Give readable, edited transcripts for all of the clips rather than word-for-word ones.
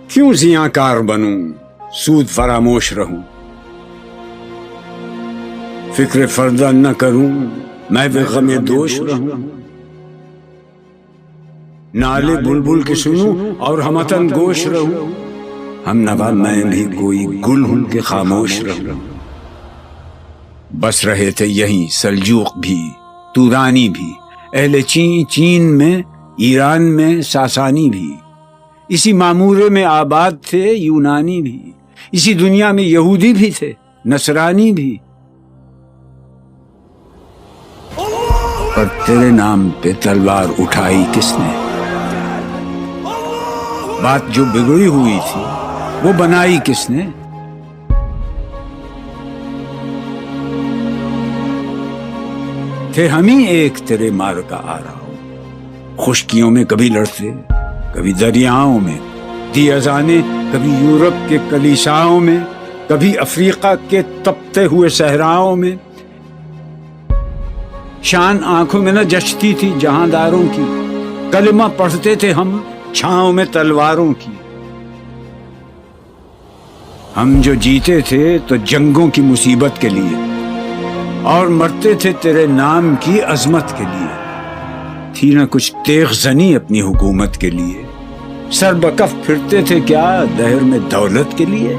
کیوں زیاں بنوں سود فراموش رہوں، فکر فردہ نہ کروں میں بے غم دوش رہوں، نالے بلبل کے سنوں اور ہمتن گوش رہوں، ہم نوا میں بھی کوئی گل ہوں کہ خاموش رہوں۔ بس رہے تھے یہیں سلجوق بھی تورانی بھی، اہل چین میں، ایران میں ساسانی بھی، اسی معمورے میں آباد تھے یونانی بھی، اسی دنیا میں یہودی بھی تھے نصرانی بھی، پر تیرے نام پہ تلوار اٹھائی کس نے؟ بات جو بگڑی ہوئی تھی وہ بنائی کس نے؟ تھے ہم ہی ایک تیرے مار کا آ رہا ہو، خشکیوں میں کبھی لڑتے کبھی دریاؤں میں، دی اذانیں کبھی یورپ کے کلیساؤں میں، کبھی افریقہ کے تپتے ہوئے صحراؤں میں، شان آنکھوں میں نہ جچتی تھی جہانداروں کی، کلمہ پڑھتے تھے ہم چھاؤں میں تلواروں کی، ہم جو جیتے تھے تو جنگوں کی مصیبت کے لیے اور مرتے تھے تیرے نام کی عظمت کے لیے، تھی نہ کچھ تیغ زنی اپنی حکومت کے لیے، سر بکف پھرتے تھے کیا دہر میں دولت کے لیے،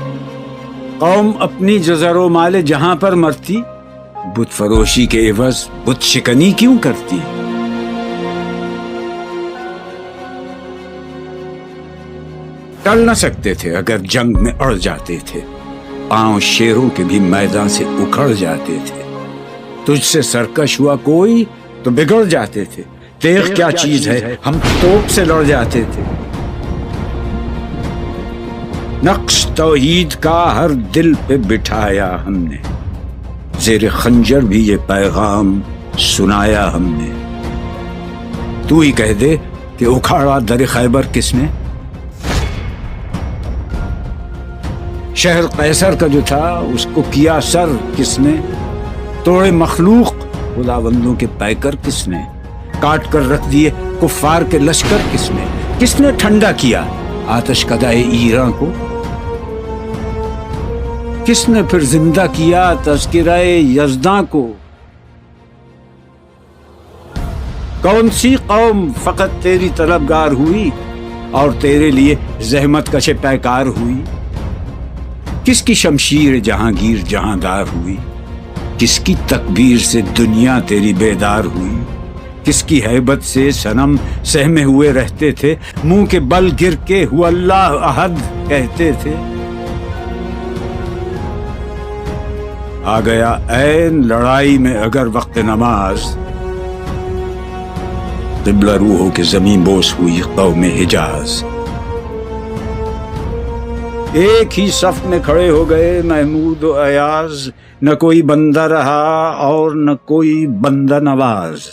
قوم اپنی جزر و مال جہاں پر مرتی، بت فروشی کے عوض بت شکنی کیوں کرتی؟ ٹل نہ سکتے تھے اگر جنگ میں اڑ جاتے تھے، پاؤں شیروں کے بھی میدان سے اکھڑ جاتے تھے، تجھ سے سرکش ہوا کوئی تو بگڑ جاتے تھے، تیغ کیا چیز ہے ہم توپ سے لڑ جاتے تھے، نقش توحید کا ہر دل پہ بٹھایا ہم نے، زیر خنجر بھی یہ پیغام سنایا ہم نے، تو ہی کہہ دے کہ اکھاڑا در خیبر کس نے؟ شہر قیصر کا جو تھا اس کو کیا سر کس نے؟ توڑے مخلوق خداوندوں کے پیکر کس نے؟ کاٹ کر رکھ دیے کفار کے لشکر کس نے ٹھنڈا کیا آتش کدائے ایراں کو؟ کس نے پھر زندہ کیا تذکرہ یزداں کو؟ کون سی قوم فقط تیری طلبگار ہوئی اور تیرے لیے زحمت کش پیکار ہوئی؟ کس کی شمشیر جہانگیر جہاندار ہوئی؟ کس کی تکبیر سے دنیا تیری بیدار ہوئی؟ کس کی ہیبت سے صنم سہمے ہوئے رہتے تھے، منہ کے بل گر کے ہو اللہ احد کہتے تھے؟ آ گیا عین لڑائی میں اگر وقت نماز، قبلہ روحوں کے زمین بوس ہوئی قوم حجاز، ایک ہی صف میں کھڑے ہو گئے محمود و ایاز، نہ کوئی بندہ رہا اور نہ کوئی بندہ نواز،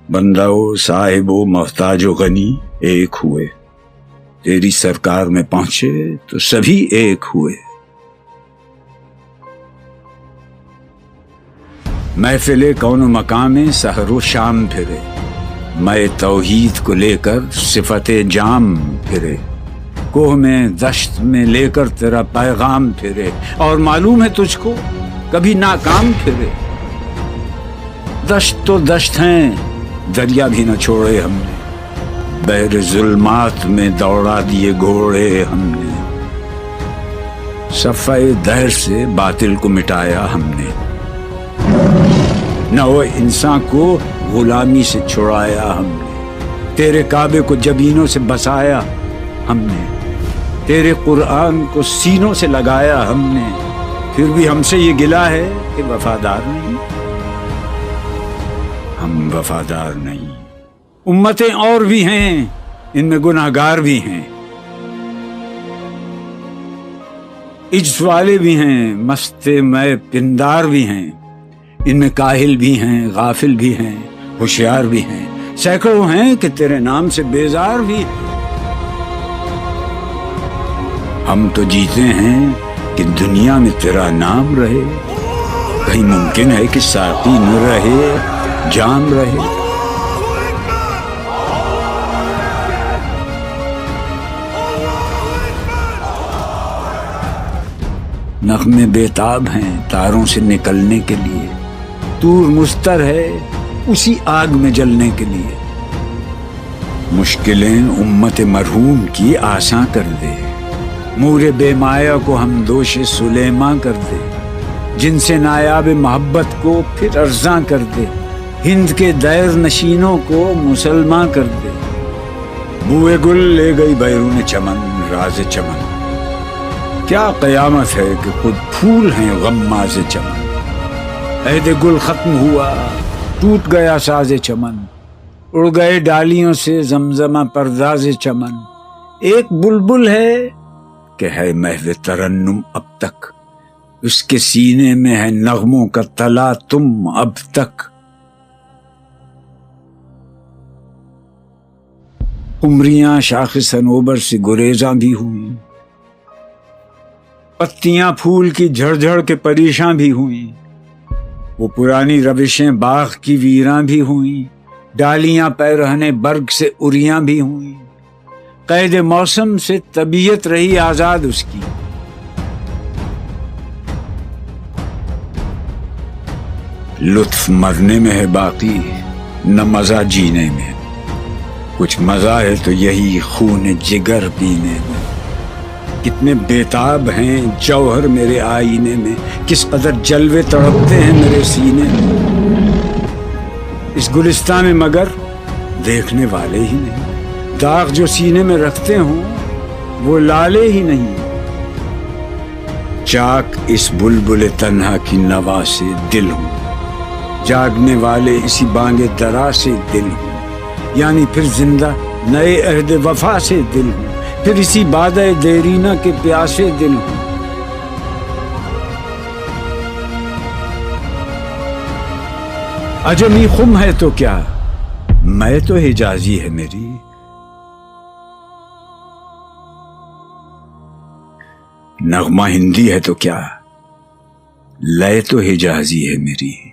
بندہ و صاحب و محتاج و غنی ایک ہوئے، تیری سرکار میں پہنچے تو سبھی ایک ہوئے، محفل کون و مقام سحر و شام پھرے، میں توحید کو لے کر صفت جام پھرے، کوہ میں دشت میں لے کر تیرا پیغام پھرے، اور معلوم ہے تجھ کو کبھی ناکام پھرے، دشت تو دشت ہیں دریا بھی نہ چھوڑے ہم نے، بحر ظلمات میں دوڑا دیے گھوڑے ہم نے، صفحہ دہر سے باطل کو مٹایا ہم نے، نو انسان کو غلامی سے چھڑایا ہم نے، تیرے کعبے کو جبینوں سے بسایا ہم نے، تیرے قرآن کو سینوں سے لگایا ہم نے، پھر بھی ہم سے یہ گلہ ہے کہ وفادار نہیں، ہم وفادار نہیں، امتیں اور بھی ہیں ان میں گناہگار بھی ہیں، عجز والے بھی ہیں مست میں پندار بھی ہیں، ان میں کاہل بھی ہیں غافل بھی ہیں ہوشیار بھی ہیں، سینکڑوں ہیں کہ تیرے نام سے بیزار بھی ہیں، ہم تو جیتے ہیں کہ دنیا میں تیرا نام رہے، کہیں ممکن ہے کہ ساقی نہ رہے جام رہے، نغمے بیتاب ہیں تاروں سے نکلنے کے لیے، طور مستر ہے اسی آگ میں جلنے کے لیے۔ مشکلیں امت مرحوم کی آساں کر دے، مور بے مایا کو ہم دوش سلیماں کر دے، جن سے نایاب محبت کو پھر ارزاں کر دے، ہند کے دیر نشینوں کو مسلماں کر دے۔ بوئے گل لے گئی بیرون چمن راز چمن، کیا قیامت ہے کہ خود پھول ہیں غماز چمن۔ عہد گل ختم ہوا ٹوٹ گیا ساز چمن، اڑ گئے ڈالیوں سے زمزمہ پرداز چمن۔ ایک بلبل ہے کہ ہے محو ترنم اب تک، اس کے سینے میں ہے نغموں کا تلا تم اب تک۔ قمریاں شاخ صنوبر سے گریزاں بھی ہوئیں، پتیاں پھول کی جھڑ جھڑ کے پریشاں بھی ہوئیں، وہ پرانی روشیں باغ کی ویراں بھی ہوئیں، ڈالیاں پیرہنے برگ سے اریاں بھی ہوئیں۔ قید موسم سے طبیعت رہی آزاد اس کی، لطف مرنے میں ہے باقی نہ مزہ جینے میں، کچھ مزہ ہے تو یہی خون جگر پینے میں۔ کتنے بیتاب ہیں جوہر میرے آئینے میں، کس قدر جلوے تڑپتے ہیں میرے سینے میں۔ اس گلستان میں مگر دیکھنے والے ہی نہیں، داغ جو سینے میں رکھتے ہوں وہ لالے ہی نہیں۔ چاک اس بلبل تنہا کی نوا سے دل ہوں، جاگنے والے اسی بانگ درا سے دل ہوں، یعنی پھر زندہ نئے عہد وفا سے دل ہوں، پھر اسی بادہ دیرینہ کے پیاسے دل ہوں۔ عجمی خم ہے تو کیا، میں تو حجازی ہے میری، نغمہ ہندی ہے تو کیا، لے تو حجازی ہے میری۔